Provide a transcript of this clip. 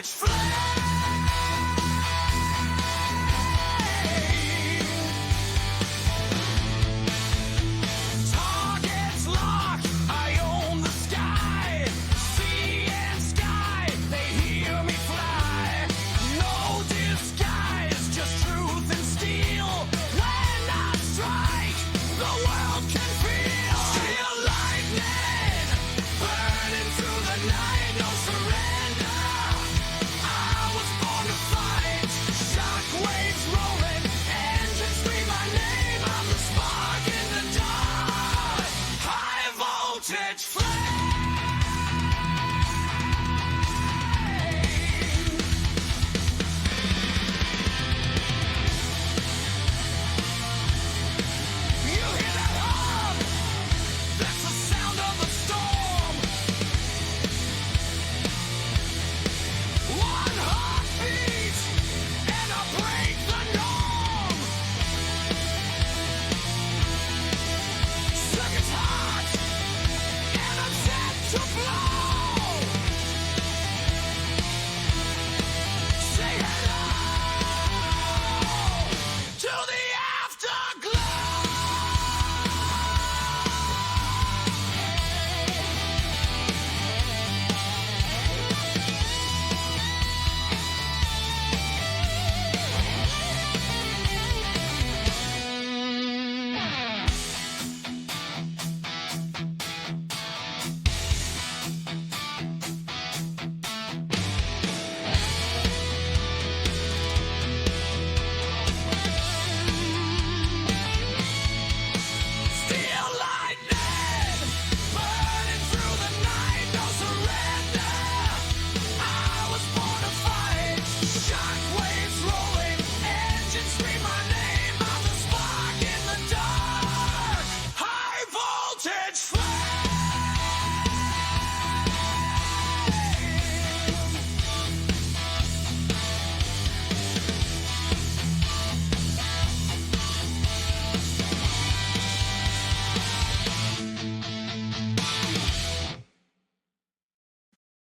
voltage flame. Targets locked, I own the sky. Sea and sky, they hear me fly. No disguise, just truth and steel. When I strike, the world can feel. Steel lightning, burning through the night, no surrender. I was born to fight. Shockwaves rolling, engines scream my name. I'm the spark in the dark. High voltage flame. You hear that hum? That's the sound of the storm. One heartbeat, and I break the norm. Circuits hot, and I'm set to